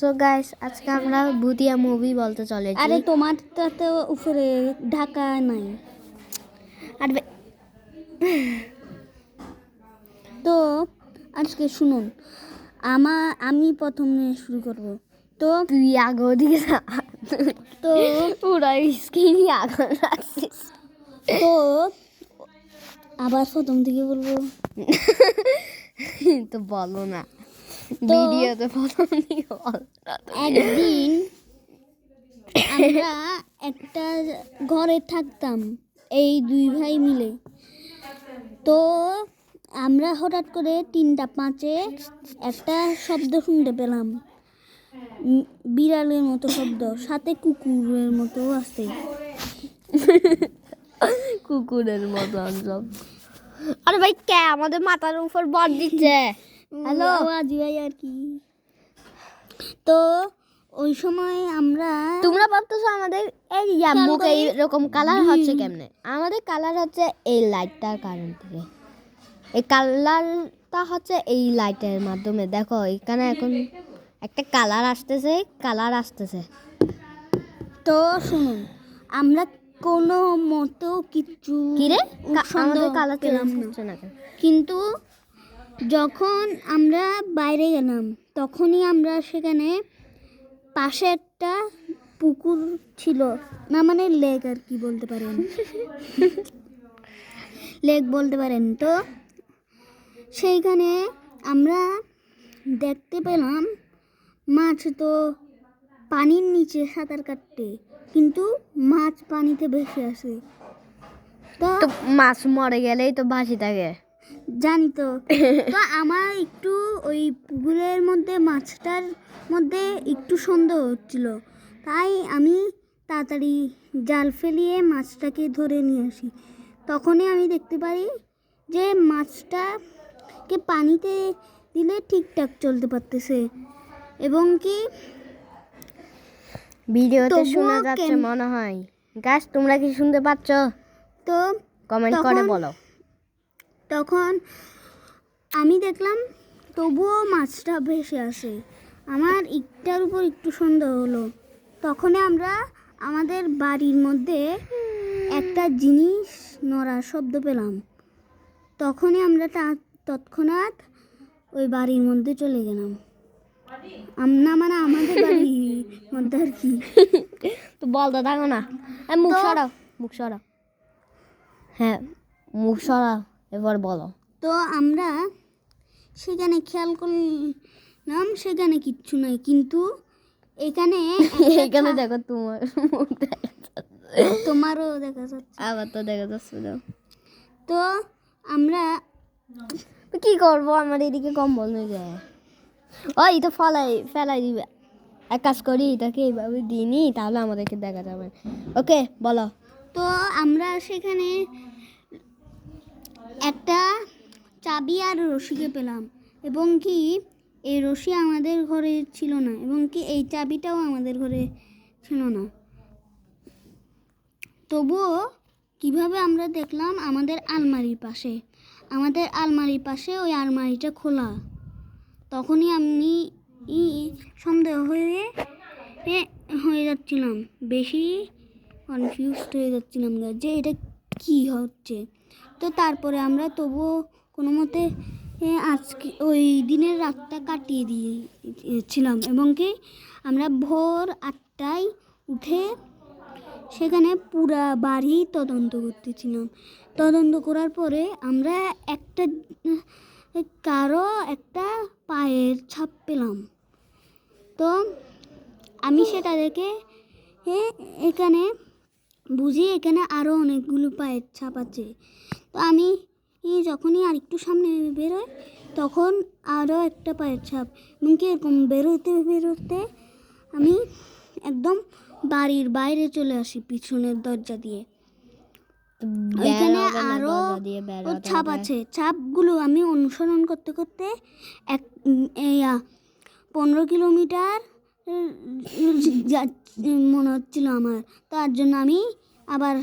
So guys আজকে আমরা ভুতিয়া movie বলতে চলেছি। আরে তোমারটা তো উপরে ঢাকা নাই। আর তো আজকে শুনুন, আমি প্রথমে শুরু করব। তো তুই আগে ওদিকে যা। তো পুরো স্ক্রিনই আগুন রাখছিস। তো আবার প্রথম থেকে বলবো। তো বলো না, তো ভিডিওতে প্রথম দিকে বল। একদিন আমরা একটা ঘরে থাকতাম, এই দুই ভাই মিলে। তো আমরা হঠাৎ করে 3:05 একটা শব্দ শুনতে পেলাম, বিড়ালের মতো শব্দ, সাথে কুকুরের মতো আছে। কুকুরের মতো সব। আরে ভাই কে আমাদের মাথার উপর বর দিচ্ছে? হ্যালো আজি ভাই আর কি। তো ওই সময় তোমরা ভাবতেছো আমাদের এই মুখ এইরকম কালার হচ্ছে কেমনে? আমাদের কালার হচ্ছে এই লাইটটার কারণ থেকে। এই কালারটা হচ্ছে এই লাইটের মাধ্যমে। দেখো এখানে এখন একটা কালার আসতেছে। তো শুনুন, আমরা কোনো মতো কিছু কিরে সন্দেহ আমাদের কালার পেলাম হচ্ছে না কেন? কিন্তু যখন আমরা বাইরে গেলাম তখনই আমরা সেখানে পাশে একটা পুকুর ছিল, না মানে লেক আর কি বলতে পারেন, লেক বলতে পারেন। তো সেইখানে আমরা দেখতে পেলাম মাছ তো পানির নিচে সাঁতার কাটতে, কিন্তু মাছ পানিতে ভেসে আসে। তো মাছ মরে গেলেই তো ভাসি থাকে। জানি তো। তো আমার একটু ওই পুকুরের মধ্যে মাছটার মধ্যে একটু সন্দেহ হচ্ছিল, তাই আমি তাড়াতাড়ি জাল ফেলিয়ে মাছটাকে ধরে নিয়ে আসি। তখনই আমি দেখতে পারি যে মাছটাকে পানিতে দিলে ঠিকঠাক চলতে পারতেছে, এবং কি ভিডিওতে শোনা যাচ্ছে মনে হয়। গাছ তোমরা কি শুনতে পাচ্ছ? তো কমেন্ট করে বলো। তখন আমি দেখলাম তবুও মাছটা ভেসে আসে। আমার একটার উপর একটু সন্দেহ হলো। তখনই আমরা আমাদের বাড়ির মধ্যে একটা জিনিস নড়ার শব্দ পেলাম। তখনই আমরা তৎক্ষণাৎ ওই বাড়ির মধ্যে চলে গেলাম। না মানে আমাদের বাড়ির মধ্যে আর কি। তো বলতে থাকো না, মুখ সরাও। হ্যাঁ মুখ সরাও, এবার বলো। তো আমরা সেখানে খেয়াল করলাম সেখানে কিচ্ছু নাই, কিন্তু এখানে দেখো তোমার মুখ তোমারও দেখা যাচ্ছে। আবার তো দেখা যাচ্ছে না। তো আমরা কি করবো, আমার এদিকে কম্বল হয়ে যায়। ওই তো ফেলাই দিবে। এক কাজ করি, এটাকে এইভাবে দিইনি, তাহলে আমাদেরকে দেখা যাবে। ওকে বলো। তো আমরা সেখানে একটা চাবি আর রশিকে পেলাম, এবং কি এই রশি আমাদের ঘরে ছিল না, এবং কি এই চাবিটাও আমাদের ঘরে ছিল না। তবুও কিভাবে আমরা দেখলাম আমাদের আলমারির পাশে ওই আলমারিটা খোলা। তখনই আমি সন্দেহ হয়ে যাচ্ছিলাম, বেশি কনফিউজড হয়ে যাচ্ছিলাম যে এটা কি হচ্ছে। তো তারপরে আমরা তবুও কোনো মতে আজকে ওই দিনের রাতটা কাটিয়ে দিয়েছিলাম, এবং কি আমরা ভোর 8টায় উঠে সেখানে পুরা বাড়ি তদন্ত করতেছিলাম। তদন্ত করার পরে আমরা কারো একটা পায়ের ছাপ পেলাম। তো আমি সেটা দেখে এখানে এখানে আরও অনেকগুলো পায়ের ছাপ আছে। তো আমি যখনই আর একটু সামনে বেরোই তখন আরও একটা পায়ের ছাপ, এবং কি এরকম বেরোতে আমি একদম বাড়ির বাইরে চলে আসি পিছনের দরজা দিয়ে। ওইখানে আরও ছাপ আছে। ছাপগুলো আমি অনুসরণ করতে করতে 15 কিলোমিটার মনে হচ্ছিল আমার। তার জন্য আমি আবার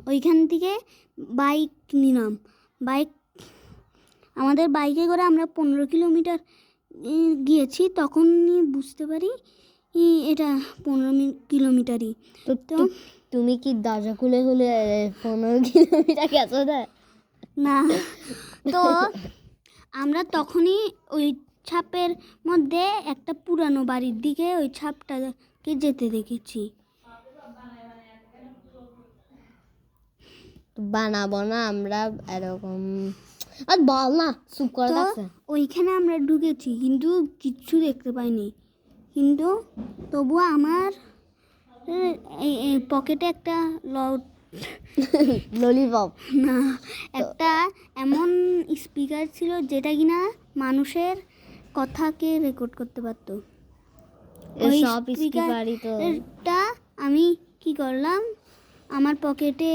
ওইখান থেকে বাইক নিলাম। আমাদের বাইকে করে আমরা 15 কিলোমিটার গিয়েছি। তখনই বুঝতে পারি এটা 15 কিলোমিটারই। তো তো তুমি কি দরজা খুলে খুলে 15 কিলোমিটার গেছো না? না, তো আমরা তখনই ওই ছাপের মধ্যে একটা পুরানো বাড়ির দিকে ওই ছাপটাকে যেতে দেখেছি। তো বানাবো না আমরা এরকম? আর বল না, চুপ করে তো থাকছে। ওইখানে আমরা ঢুকেছি কিন্তু কিচ্ছু দেখতে পাইনি, কিন্তু তবুও আমার এই পকেটে একটা ললিপপ। না, একটা এমন স্পিকার ছিল যেটা কিনা মানুষের কথাকে রেকর্ড করতে পারতো। ওই সব স্পিকারই তো স্পিকারটা আমি কি করলাম, আমার পকেটে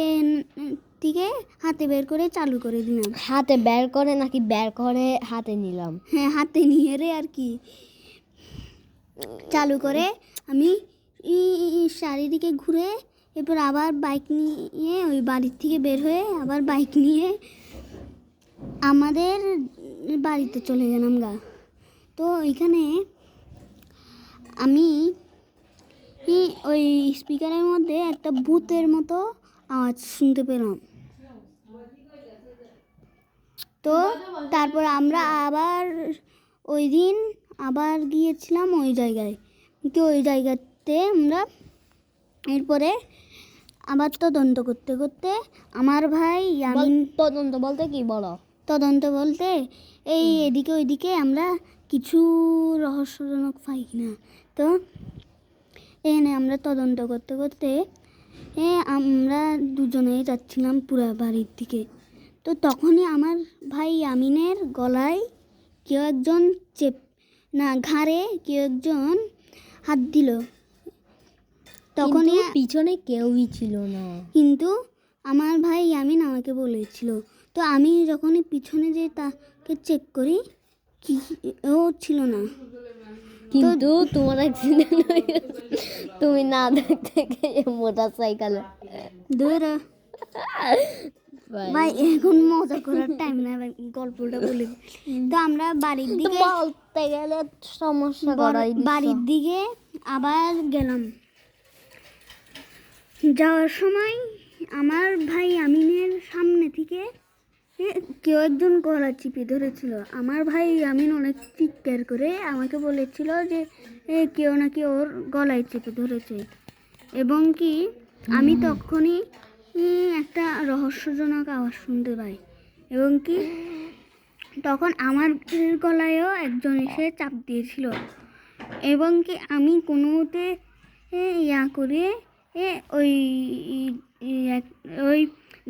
থেকে হাতে বের করে চালু করে দিলাম। হাতে বের করে নাকি বের করে হাতে নিলাম? হ্যাঁ, হাতে নিয়ে রে আর কি, চালু করে আমি চারিদিকে ঘুরে এরপর আবার বাইক নিয়ে ওই বাড়ির থেকে বের হয়ে আবার বাইক নিয়ে আমাদের বাড়িতে চলে গেলাম গা। তো ওইখানে আমি ওই স্পিকারের মধ্যে একটা ভূতের মতো আওয়াজ শুনতে পেলাম। তো তারপর আমরা আবার ওই দিন আবার গিয়েছিলাম ওই জায়গায়, কিন্তু ওই জায়গাতে আমরা এরপরে আবার তদন্ত করতে করতে আমার ভাই ইয়ামিন, তদন্ত বলতে কি বলো? তদন্ত বলতে এই এদিকে ওইদিকে আমরা কিছু রহস্যজনক পাই কিনা। তো এখানে আমরা তদন্ত করতে করতে আমরা দুজনেই যাচ্ছিলাম পুরা বাড়ির দিকে। তো তখনই আমার ভাই ইয়ামিনের গলায় কেউ একজন ঘাড়ে কেউ একজন হাত দিল। তখনই পিছনে কেউই ছিল না। কিন্তু আমার ভাই ইয়ামিন আমাকে বলেছিল। তো আমি যখনই পিছনে যে তাকে চেক করি কি ও ছিল না। কিন্তু তোমার অ্যাক্সিডেন্ট হয়ে গেছে তুমি না দেখতে গিয়ে মোটর সাইকেলে। দূর ভাই, এখন মজা করার টাইম না, গল্পটা বলি। তো আমরা বাড়ির দিকে বলতে গেলে সমস্যা করাই বাড়ির দিকে আবার গেলাম। যাওয়ার সময় আমার ভাই আমিনের সামনে থেকে কেউ একজন গলা চিপে ধরেছিল। আমার ভাই আমিন অনেক চিৎকার করে আমাকে বলেছিল যে কেউ নাকি ওর গলায় চেপে ধরেছে, এবং কি আমি তখনই একটা রহস্যজনক আওয়াজ শুনতে পাই, এবং কি তখন আমার গলায়ও একজন এসে চাপ দিয়েছিল, এবং কি আমি কোনো মতে ইয়া করে ওই ওই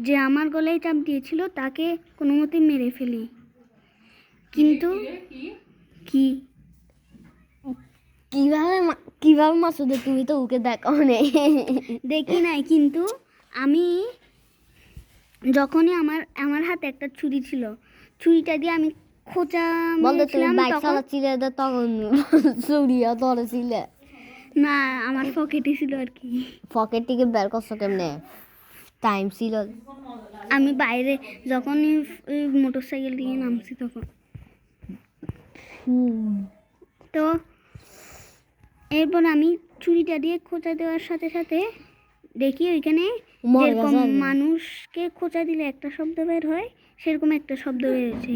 যে আমার গলায় চাপ দিয়েছিল তাকে কোনো মতে মেরে ফেলি। কিন্তু কি কিভাবে মাসুদে তুমি তো ওকে দেখাও নেই। দেখি নাই, কিন্তু আমি যখনই আমার হাতে একটা ছুরি ছিল, ছুরিটা দিয়ে আমি খোঁচা বলতে তুমি মেরেছিলাম বাইক তখন চালাচ্ছিলে তখন চুরিয়া ধরেছিলে? না, আমার পকেটে ছিল আর কি। পকেট থেকে বের করছো কেমনে? টাইম ছিল? আমি বাইরে যখন মোটর সাইকেল দিয়ে নামছি তখন। তো এরপর আমি ছুরিটা দিয়ে খোঁচা দেওয়ার সাথে সাথে দেখি ওইখানে যেরকম মানুষকে খোঁচা দিলে একটা শব্দ বের হয় সেরকম একটা শব্দ বেরিয়েছে।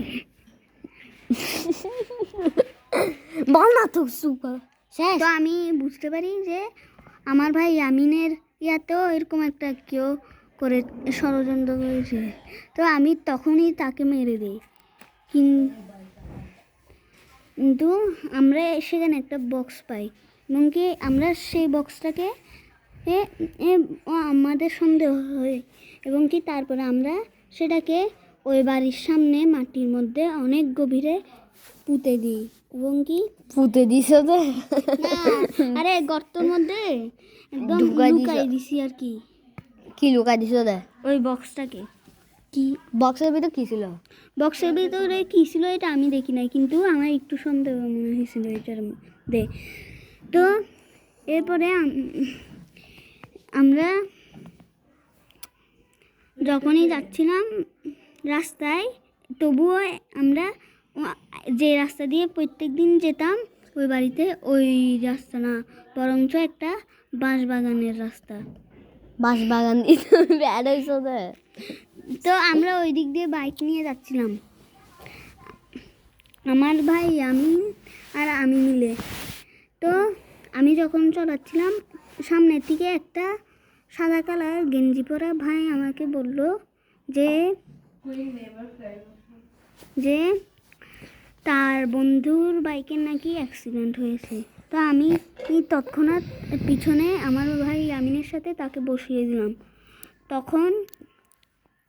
বল না তো সুপার শেষ। তো আমি বুঝতে পারি যে আমার ভাই আমিনের ইয়াতেও এরকম একটা কেউ করে ষড়যন্ত্র করেছে। তো আমি তখনই তাকে মেরে দিই, কিন্তু আমরা সেখানে একটা বক্স পাই, এবং কি আমরা সেই বক্সটাকে আমাদের সন্দেহ হয়, এবং কি তারপরে আমরা সেটাকে ওই বাড়ির সামনে মাটির মধ্যে অনেক গভীরে পুঁতে দিই, এবং কি পুঁতে দিছো তো? আরে গর্তর মধ্যে একদম লুকাই দিছি আর কি। কি লুকাই দিছো দে? ওই বক্সটাকে। কি বক্সের ভিতর কি ছিল? বক্সের ভিতরে কী ছিল এটা আমি দেখি নাই, কিন্তু আমার একটু সন্দেহ মনে হয়েছিল এটার মধ্যে। তো এরপরে আমরা যখনই যাচ্ছিলাম রাস্তায়, তবুও আমরা যে রাস্তা দিয়ে প্রত্যেক দিন যেতাম ওই বাড়িতে ওই রাস্তা না, বরঞ্চ একটা বাঁশবাগানের রাস্তা। বাঁশবাগান দিয়ে তুমি বের হইছো তো? তো আমরা ওই দিক দিয়ে বাইক নিয়ে যাচ্ছিলাম, আমার ভাই আমি আর আমি মিলে। তো আমি যখন চলাচ্ছিলাম, সামনের থেকে একটা সাদা কালার গেঞ্জি পরা ভাই আমাকে বলল যে যে তার বন্ধুর বাইকের নাকি অ্যাক্সিডেন্ট হয়েছে। তো আমি তৎক্ষণাৎ পিছনে আমার ভাই আমিনের সাথে তাকে বসিয়ে দিলাম। তখন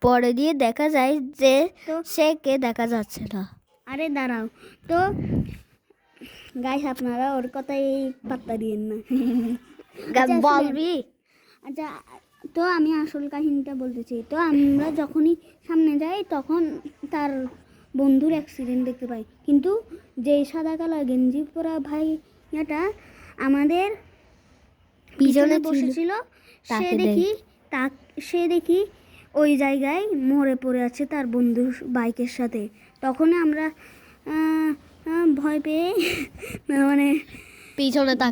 পরে দিয়ে দেখা যায় যে তো সে কে দেখা যাচ্ছে না। আরে দাঁড়াও, তো গাইস আপনারা ওর কথাই পাত্তা দিয়েন না। আচ্ছা, বলবি? আচ্ছা, তো আমি আসল কাহিনীটা বলতেছি। তো আমরা যখনই সামনে যাই তখন তার বন্ধুর অ্যাক্সিডেন্ট দেখতে পাই, কিন্তু যে সাদা কালার গেঞ্জি পরা ভাইয়াটা আমাদের পিছনে বসেছিল, সে দেখি ওই জায়গায় মরে পড়ে আছে তার বন্ধুর বাইকের সাথে। তখন আমরা ভয় পেয়ে মানে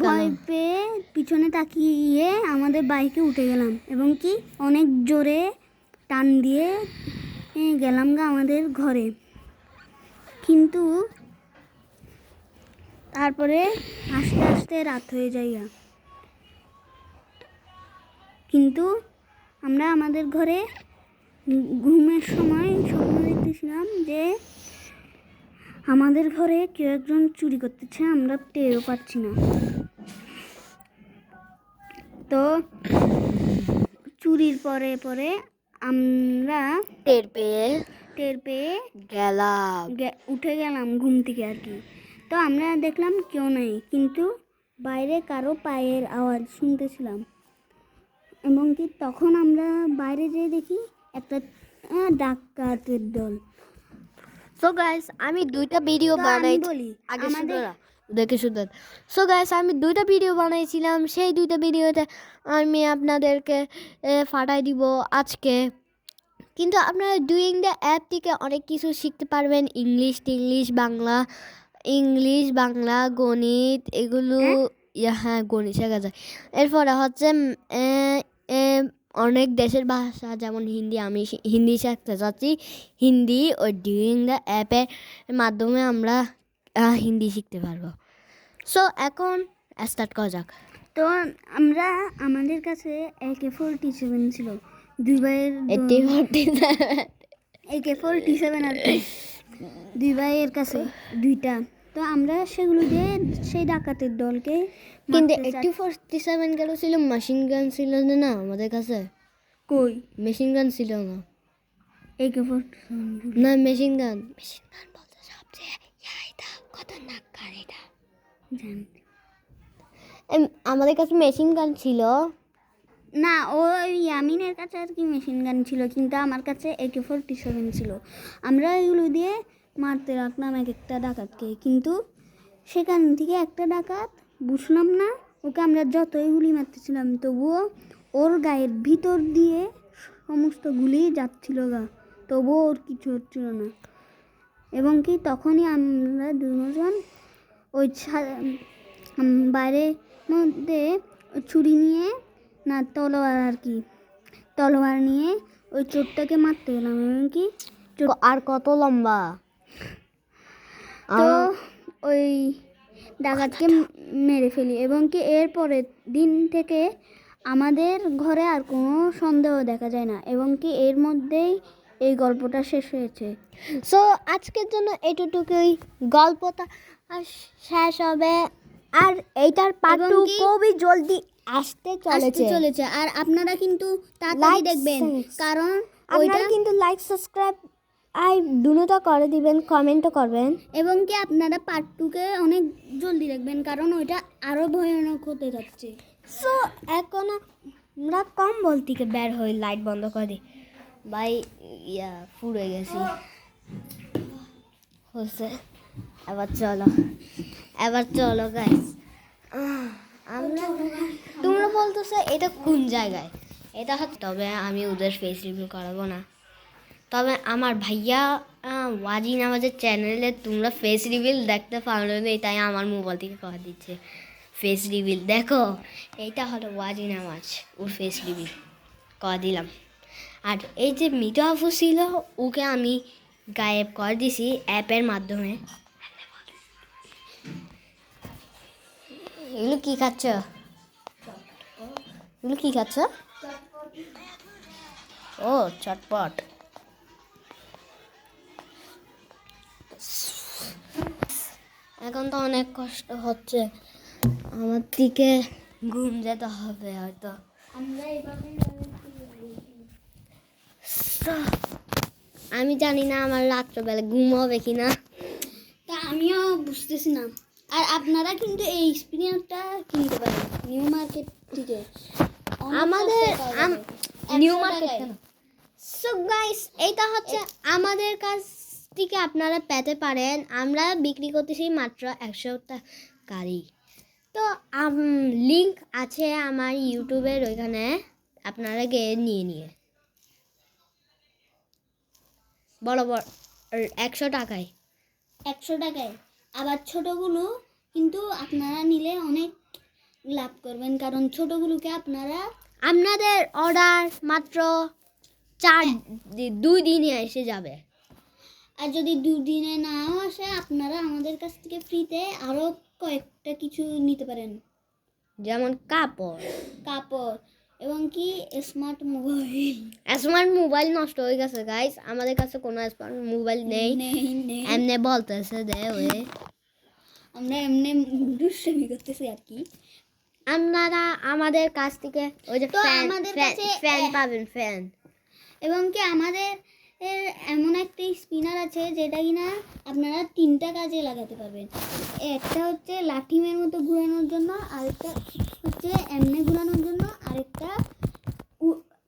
ভয় পেয়ে পিছনে তাকিয়ে আমাদের বাইকে উঠে গেলাম, এবং কি অনেক জোরে টান দিয়ে গেলাম গা আমাদের ঘরে। কিন্তু তারপরে আস্তে আস্তে রাত হয়ে যায়, কিন্তু আমরা আমাদের ঘরে ঘুমের সময় স্বপ্ন দেখতেছিলাম যে আমাদের ঘরে কেউ একজন চুরি করতেছে, আমরা টেরও পাচ্ছি না। তো চুরির পরে পরে আমরা টের পেয়ে গেলাম, উঠে গেলাম ঘুম থেকে আর কি। তো আমরা দেখলাম কেউ নেই, কিন্তু বাইরে কারো পায়ের আওয়াজ শুনতেছিলাম, এবং কি তখন আমরা বাইরে যেয়ে দেখি একটা ডাকাতের দল। সো গাইস আমি দুইটা ভিডিও বানাই বলি আগে দেখে শুধু। সো গাইস আমি দুইটা ভিডিও বানাইছিলাম, সেই দুইটা ভিডিওতে আমি আপনাদেরকে ফাটাই দিব আজকে। কিন্তু আপনারা ডুইং দ্য অ্যাপ থেকে অনেক কিছু শিখতে পারবেন, ইংলিশ বাংলা গণিত এগুলো। হ্যাঁ গণিত শেখা যায়। এরপরে হচ্ছে অনেক দেশের ভাষা, যেমন হিন্দি, আমি হিন্দি শিখতে চাচ্ছি। হিন্দি ও ডুইং দ্য অ্যাপের মাধ্যমে আমরা হিন্দি শিখতে পারবো। সো এখন স্টার্ট করা যাক। তো আমাদের কাছে AK-47 ছিল, দুই ভাইয়ের AK-47 আর কি, দুই ভাইয়ের কাছে দুইটা। তো আমরা সেগুলো দিয়ে সেই ডাকাতের দলকে, কিন্তু 8047 গেল ছিল, মেশিন গান ছিল না আমাদের কাছে। কই মেশিন গান ছিল না, AK-47 না মেশিন গান বলতে সবচেয়ে খতরনাক গাড়িটা আমাদের কাছে মেশিন গান ছিল না। ওই ইয়ামিনের কাছে আর কি মেশিন গান ছিল, কিন্তু আমার কাছে AK-47 ছিল। আমরা এগুলো দিয়ে মারতে রাখলাম এক একটা ডাকাতকে, কিন্তু সেখান থেকে একটা ডাকাত বুঝলাম না, ওকে আমরা যতই গুলি মারতেছিলাম তবুও ওর গায়ের ভিতর দিয়ে সমস্ত গুলি যাচ্ছিল গা, তবুও ওর কিছু হচ্ছিল না। এবং কি তখনই আমরা দুজন ওই বাইরের মধ্যে ছুরি নিয়ে, না তলোয়ার আর কি, তলোয়ার নিয়ে ওই চোরটাকে মারতে গেলাম। এবং কি আর কত লম্বা, তো ওই ডাকাতকে মেরে ফেলি, এবং কি এর পরের দিন থেকে আমাদের ঘরে আর কোনো সন্দেহ দেখা যায় না, এবং কি এর মধ্যেই এই গল্পটা শেষ হয়েছে। সো আজকের জন্য এতটুকুই, গল্পটা শেষ হবে, আর এইটার পার্ট 2 খুবই জলদি আসতে চলেছে। আর আপনারা কিন্তু তাড়াতাড়ি দেখবেন, কারণ আপনারা কিন্তু লাইক সাবস্ক্রাইব আর দুটোটা করে দিবেন, কমেন্টও করবেন, এবং কি আপনারা পার্ট 2-কে অনেক জলদি দেখবেন, কারণ ওইটা আরো ভয়ানক হতে যাচ্ছে। সো এখন আমরা কম্বল থেকে বের হই, লাইট বন্ধ করে দিই। ভাই পুড়ে গেছি হচ্ছে। এবার চলো গাইস, আমরা তোমরা বলতেছো এটা কোন জায়গায়, এটা হচ্ছে, তবে আমি ওদের ফেস রিভিউ করাবো না, তবে আমার ভাইয়া ওয়াজি নামাজের চ্যানেলে তোমরা ফেস রিভিল দেখতে পারো না, তাই আমার মোবাইল থেকে কথা দিচ্ছে ফেস রিভিল দেখো। এইটা হলো ওয়াজি নামাজ, ওর ফেস রিভিল করে দিলাম। আর এই যে মিঠু আপু ছিল, ওকে আমি গায়েব করে দিছি অ্যাপের মাধ্যমে। এগুলো কি খাচ্ছ? এগুলো কি খাচ্ছ? ও চটপট। এখন তো অনেক কষ্ট হচ্ছে, আমার দিকে ঘুম যেতে হবে হয়তো। আমি জানি না আমার রাত্রবেলা ঘুম হবে কিনা। তা আমিও বুঝতেছি না। আর আপনারা কিন্তু এই স্পিনারটা কিনতে পারেন নিউ মার্কেট থেকে, আমাদের নিউ মার্কেট। সো গাইস, এইটা হচ্ছে আমাদের কাছ থেকে আপনারা পেতে পারেন। আমরা বিক্রি করতেছি মাত্র 100 টাকারই। তো লিংক আছে আমার ইউটিউবের, ওইখানে আপনারা গিয়ে নিয়ে বড় 100 টাকায়। 100 টাকায়। আবার ছোটগুলো কিন্তু আপনারা নিলে অনেক লাভ করবেন, কারণ ছোটগুলোকে আপনাদের অর্ডার মাত্র 2 দিনে এসে যাবে। আর যদি 2 দিনে নাও আসে, আপনারা আমাদের কাছ থেকে ফ্রিতে আরও কয়েকটা কিছু নিতে পারেন, যেমন কাপড় এবং কি স্মার্ট মোবাইল নষ্ট হয়ে গেছে গাইস, আমাদের কাছে কোনো স্মার্ট মোবাইল নেই। এমনি বলতেছে দে ওই, আমরা এমনি দুষ্টামি করতেছি আর কি। আপনারা আমাদের কাছ থেকে ওই যে ফ্যান পাবেন, ফ্যান। এবং কি আমাদের এমন একটা স্পিনার আছে যেটা কিনা আপনারা 3টা কাজে লাগাতে পারবেন। একটা হচ্ছে লাঠিমের মতো ঘোরানোর জন্য, আরেকটা হচ্ছে এমনি ঘোরানোর জন্য, আরেকটা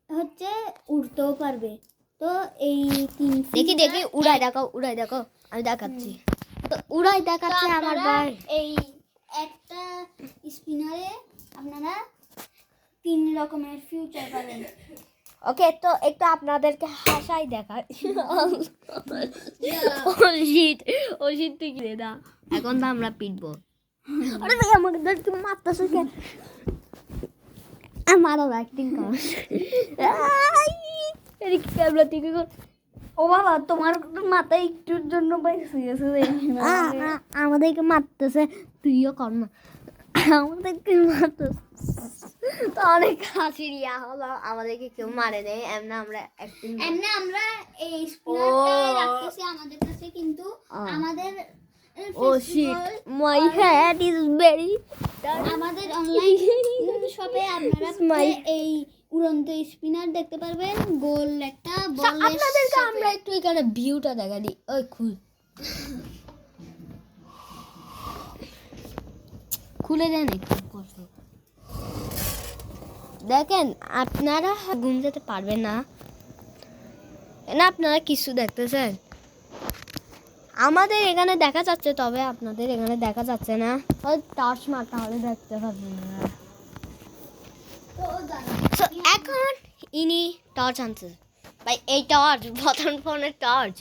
হচ্ছে উড়তেও পারবে। তো এই 3 দেখি উড়াই দেখো আমি দেখাচ্ছি। তো উড়াই দেখাচ্ছে আমার ভাই। এই একটা স্পিনারে আপনারা 3 রকমের ফিউচার পাবেন। ওকে, তো একটু আপনাদেরকে হাসাই দেখায়। ও শীত তুই কিনে দা, এখন তো আমরা পিটবো। আরে ভাই আমাকে মারতেছো কেন? আমারও অ্যাক্টিং কর। এদিকে ক্যামেরা থেকে ও বাবা, তোমার মাথায় একটুর জন্য বেশি গেছে। আমাদেরকে মারতেছে, তুইও কর না। আমাদেরকে মারতেছে তো অনেক হাসির ইয়া হলো। আমাদেরকে কেউ মারে নেই, এমনি আমরা এই স্পিনারটা রাখতেছি আমাদের কাছে, কিন্তু আমাদের ও shit, my head is very. আমাদের অনলাইন শপে আপনারা এই উড়ন্ত স্পিনার দেখতে পারবেন, গোল একটা বল। আপনাদেরকে আমরা একটু এখানে ভিউটা দেখা দিই। ওই খুলে দেন একটু কষ্ট। দেখেন আপনারা ঘুম যেতে পারবেন না, আপনারা কিছু দেখতেছেন। আমাদের এখানে দেখা যাচ্ছে, তবে আপনাদের এখানে দেখা যাচ্ছে না। টর্চ মারতে হলে দেখতে পারবেন না। এখন ইনি টর্চ আনছে ভাই, এই টর্চ বটন ফোনের টর্চ।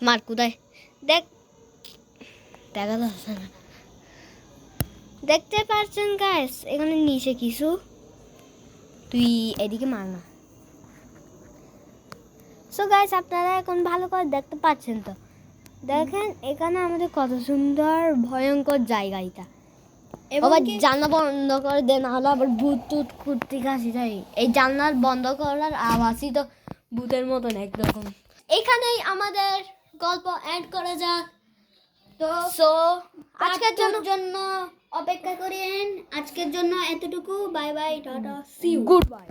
মার কোথায় দেখা যাচ্ছে না, দেখতে পাচ্ছেন গাইস এখানে নিচে কিছু। তুই এদিকে মার না। সো গাইস, আপনারা এখন ভালো করে দেখতে পাচ্ছেন তো। দেখেন এখানে আমাদের কত সুন্দর ভয়ঙ্কর জায়গা এটা। আবার জানলা বন্ধ করে দেন, হলো আবার ভূত টুত কুর্তি কাশি যায়। এই জানলা বন্ধ করার আওয়াজই তো ভূতের মতন একরকম। এখানেই আমাদের গল্প এন্ড করা যাক। তো আজকের জন্য অপেক্ষা করেন। আজকের জন্য এতটুকু। Bye bye, tata, see you, good bye.